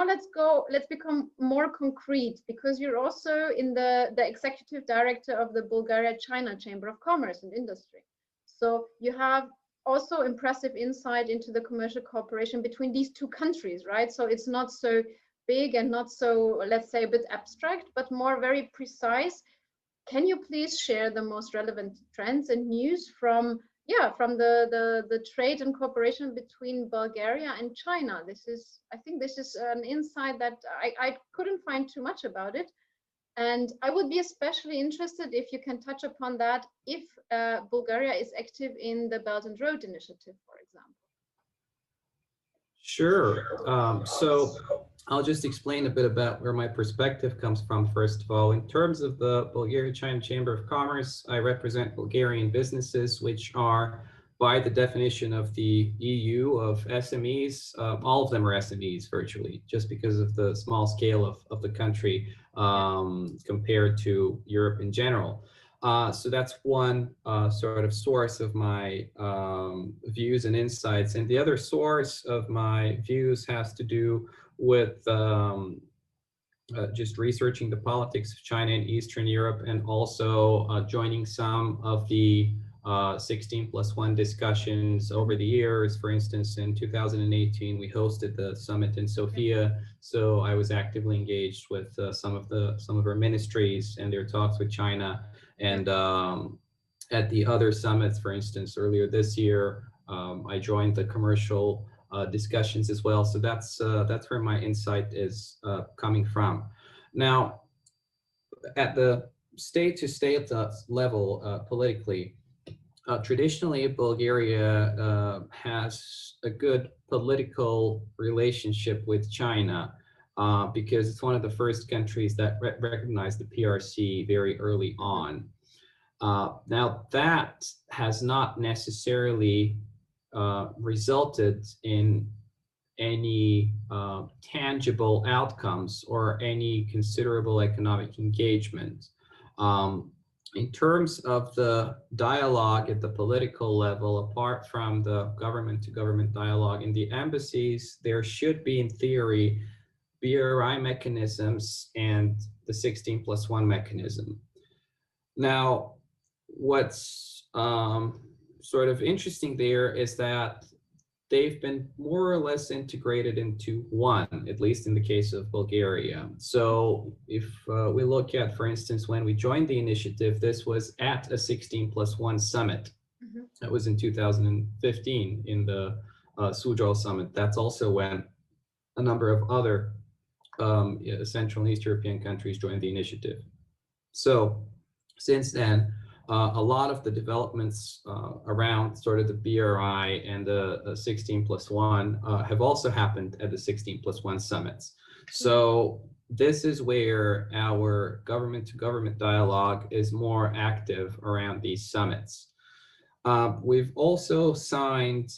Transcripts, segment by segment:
let's become more concrete, because you're also in the executive director of the Bulgaria-China Chamber of Commerce and Industry. So you have also impressive insight into the commercial cooperation between these two countries, right? So it's not so big and not so, let's say, a bit abstract, but more very precise. Can you please share the most relevant trends and news from the trade and cooperation between Bulgaria and China? I think this is an insight that I couldn't find too much about it. And I would be especially interested if you can touch upon that, if Bulgaria is active in the Belt and Road Initiative, for example. Sure. So I'll just explain a bit about where my perspective comes from, first of all. In terms of the Bulgaria-China Chamber of Commerce, I represent Bulgarian businesses, which are, by the definition of the EU of SMEs, all of them are SMEs virtually, just because of the small scale of the country compared to Europe in general. So that's one sort of source of my views and insights. And the other source of my views has to do with just researching the politics of China and Eastern Europe, and also joining some of the 16+1 discussions over the years. For instance, in 2018, we hosted the summit in Sofia. So I was actively engaged with some of our ministries and their talks with China. And at the other summits, for instance, earlier this year, I joined the commercial discussions as well. So that's where my insight is coming from. Now, at the state-to-state level, politically, traditionally, Bulgaria has a good political relationship with China because it's one of the first countries that recognized the PRC very early on. Now, that has not necessarily resulted in any tangible outcomes or any considerable economic engagement. In terms of the dialogue at the political level, apart from the government-to-government dialogue in the embassies, there should be, in theory, BRI mechanisms and the 16+1 mechanism. Now, what's sort of interesting there is that they've been more or less integrated into one, at least in the case of Bulgaria. So if we look at, for instance, when we joined the initiative, this was at a 16+1 summit. That was in 2015 in the Suzhou summit. That's also when a number of other Central and East European countries joined the initiative. So since then, a lot of the developments around sort of the BRI and the 16+1 have also happened at the 16+1 summits. So this is where our government-to-government dialogue is more active around these summits. We've also signed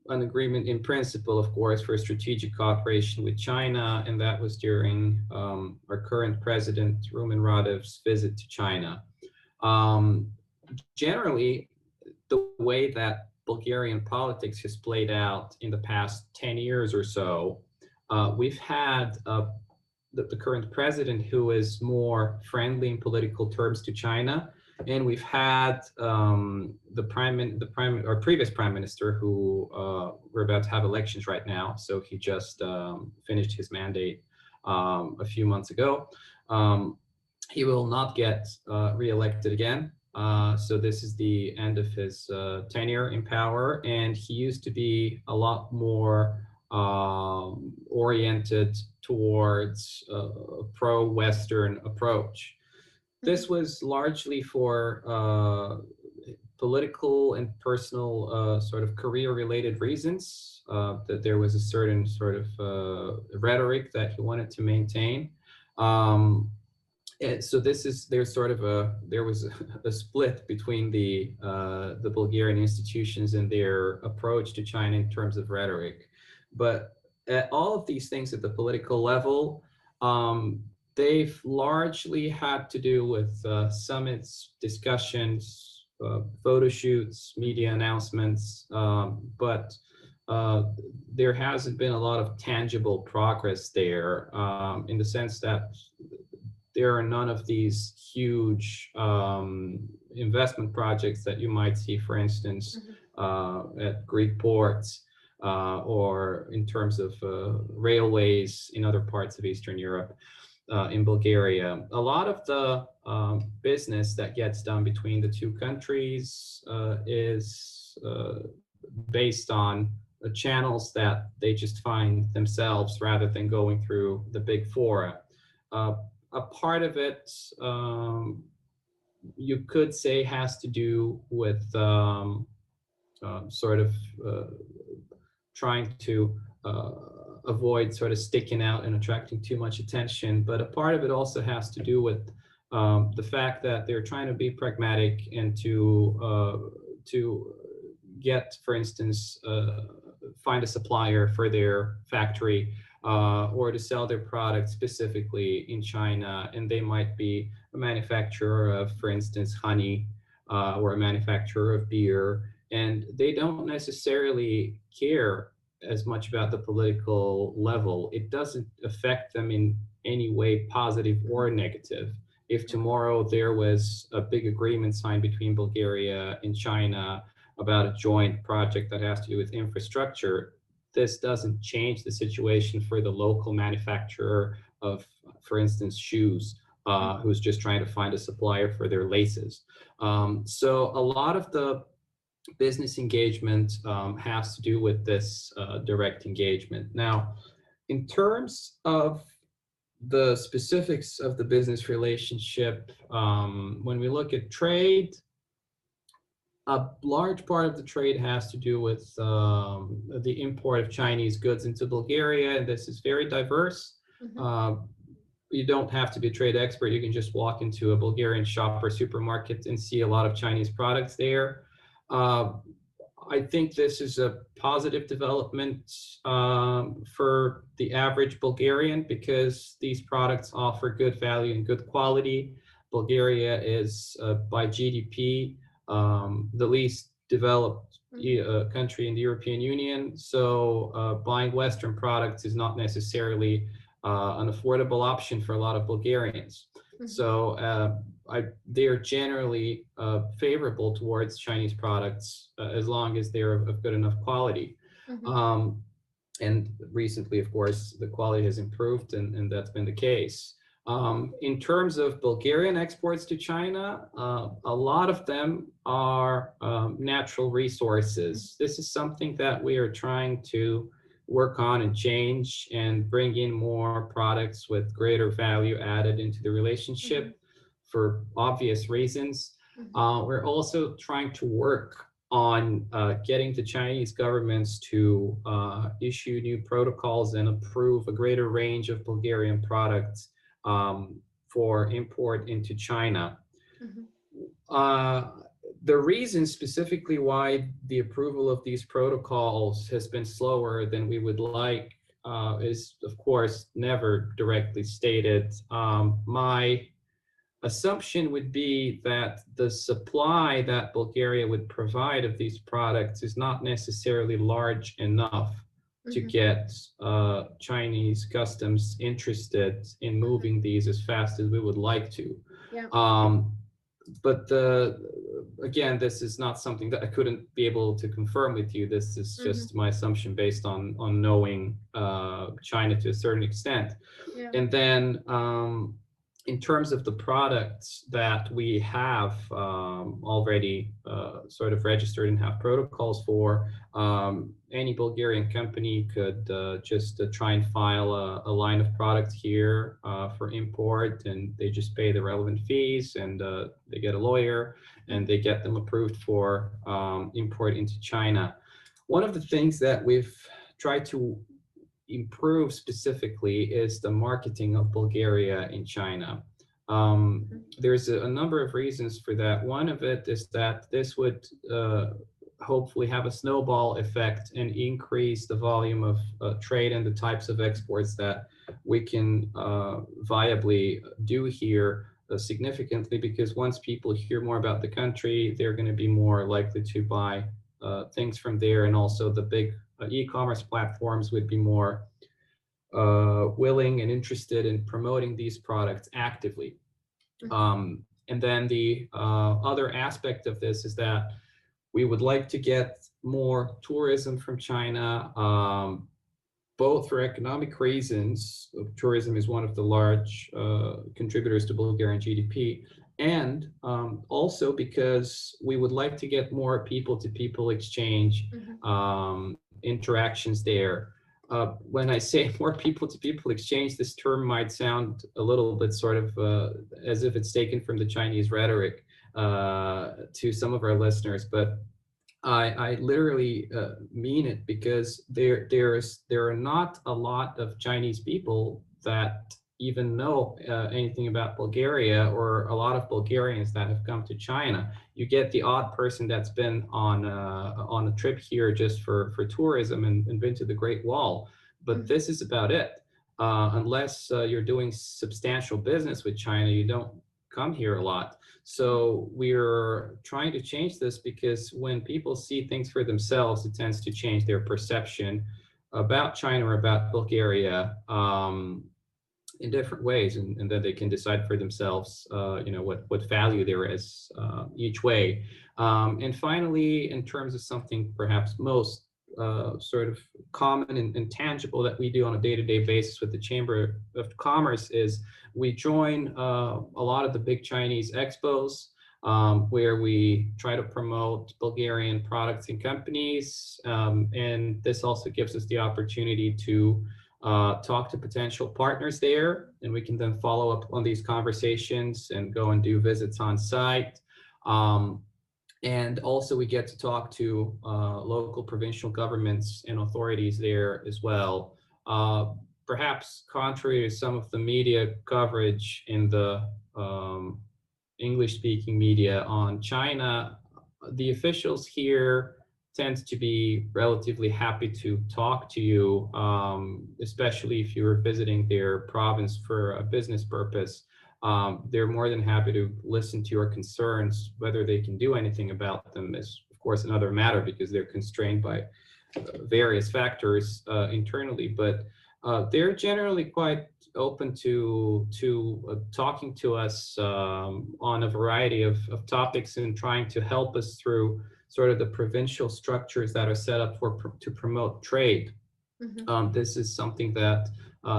an agreement in principle, of course, for strategic cooperation with China, and that was during our current president, Rumen Radev's visit to China. Generally, the way that Bulgarian politics has played out in the past 10 years or so, we've had the current president who is more friendly in political terms to China, and we've had our previous prime minister, who we're about to have elections right now. So he just finished his mandate a few months ago. He will not get re-elected again. So this is the end of his tenure in power. And he used to be a lot more oriented towards a pro-Western approach. This was largely for political and personal sort of career-related reasons, that there was a certain sort of rhetoric that he wanted to maintain. So there was a split between the Bulgarian institutions and their approach to China in terms of rhetoric. But all of these things at the political level, they've largely had to do with summits, discussions, photo shoots, media announcements, but there hasn't been a lot of tangible progress there, in the sense that there are none of these huge investment projects that you might see, for instance, at Greek ports, or in terms of railways in other parts of Eastern Europe, in Bulgaria. A lot of the business that gets done between the two countries is based on channels that they just find themselves rather than going through the big fora. A part of it, you could say, has to do with sort of trying to avoid sort of sticking out and attracting too much attention. But a part of it also has to do with the fact that they're trying to be pragmatic and to get, for instance, find a supplier for their factory, or to sell their product specifically in China. And they might be a manufacturer of, for instance, honey, or a manufacturer of beer. And they don't necessarily care as much about the political level. It doesn't affect them in any way, positive or negative. If tomorrow there was a big agreement signed between Bulgaria and China about a joint project that has to do with infrastructure, this doesn't change the situation for the local manufacturer of, for instance, shoes, who's just trying to find a supplier for their laces. So a lot of the business engagement has to do with this direct engagement. Now, in terms of the specifics of the business relationship, when we look at trade, a large part of the trade has to do with the import of Chinese goods into Bulgaria, and this is very diverse. You don't have to be a trade expert. You can just walk into a Bulgarian shop or supermarket and see a lot of Chinese products there. I think this is a positive development for the average Bulgarian, because these products offer good value and good quality. Bulgaria is, by GDP, the least developed country in the European Union. So buying Western products is not necessarily an affordable option for a lot of Bulgarians. So they are generally favorable towards Chinese products as long as they're of good enough quality. And recently, of course, the quality has improved, and that's been the case. In terms of Bulgarian exports to China, a lot of them are natural resources. This is something that we are trying to work on and change, and bring in more products with greater value added into the relationship for obvious reasons. We're also trying to work on getting the Chinese governments to issue new protocols and approve a greater range of Bulgarian products for import into China. The reason specifically why the approval of these protocols has been slower than we would like is, of course, never directly stated. My assumption would be that the supply that Bulgaria would provide of these products is not necessarily large enough to get Chinese customs interested in moving these as fast as we would like to. But again, this is not something that I couldn't be able to confirm with you. This is just my assumption based on knowing China to a certain extent. And then in terms of the products that we have already sort of registered and have protocols for, any Bulgarian company could just try and file a line of products here for import, and they just pay the relevant fees, and they get a lawyer, and they get them approved for import into China. One of the things that we've tried to improve specifically is the marketing of Bulgaria in China. There's a number of reasons for that. One of it is that this would hopefully have a snowball effect and increase the volume of trade and the types of exports that we can viably do here significantly, because once people hear more about the country, they're going to be more likely to buy things from there. And also the big e-commerce platforms would be more willing and interested in promoting these products actively. And then the other aspect of this is that we would like to get more tourism from China, both for economic reasons. Tourism is one of the large contributors to Bulgarian GDP, and also because we would like to get more people-to-people exchange interactions there. When I say more people-to-people exchange, this term might sound a little bit sort of as if it's taken from the Chinese rhetoric to some of our listeners, but I literally mean it, because there are not a lot of Chinese people that even know anything about Bulgaria, or a lot of Bulgarians that have come to China. You get the odd person that's been on a trip here just for tourism and been to the Great Wall, but this is about it. Unless you're doing substantial business with China, you don't come here a lot. So we're trying to change this, because when people see things for themselves, it tends to change their perception about China or about Bulgaria in different ways, and then they can decide for themselves, what value there is each way. And finally, in terms of something perhaps most sort of common and tangible that we do on a day-to-day basis with the Chamber of Commerce, is we join a lot of the big Chinese expos, where we try to promote Bulgarian products and companies. And this also gives us the opportunity to talk to potential partners there, and we can then follow up on these conversations and go and do visits on site. And also we get to talk to local provincial governments and authorities there as well. Perhaps contrary to some of the media coverage in the English-speaking media on China, the officials here tend to be relatively happy to talk to you, especially if you're visiting their province for a business purpose. They're more than happy to listen to your concerns. Whether they can do anything about them is, of course, another matter, because they're constrained by various factors internally. But they're generally quite open to talking to us on a variety of topics, and trying to help us through sort of the provincial structures that are set up to promote trade. This is something that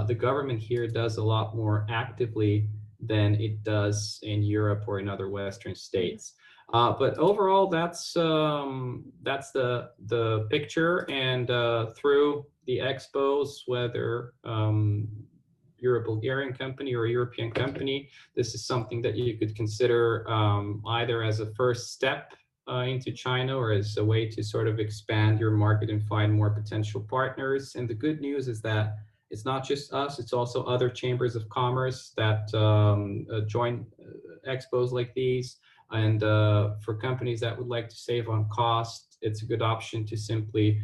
the government here does a lot more actively than it does in Europe or in other Western states. But overall, that's the picture. And through the expos, whether you're a Bulgarian company or a European company, this is something that you could consider either as a first step into China, or as a way to sort of expand your market and find more potential partners. And the good news is that it's not just us, it's also other chambers of commerce that join expos like these. And for companies that would like to save on cost, it's a good option to simply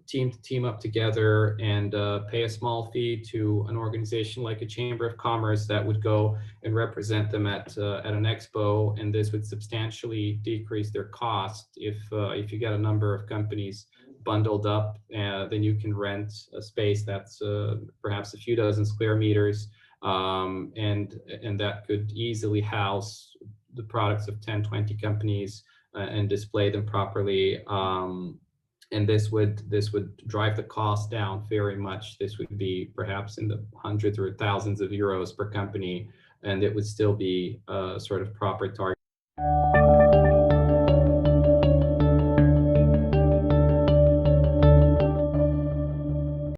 team up together and pay a small fee to an organization like a Chamber of Commerce that would go and represent them at an expo, and this would substantially decrease their cost. If you get a number of companies bundled up, then you can rent a space that's perhaps a few dozen square meters, and that could easily house the products of 10-20 companies and display them properly. And this would drive the cost down very much. This would be perhaps in the hundreds or thousands of euros per company, and it would still be sort of proper target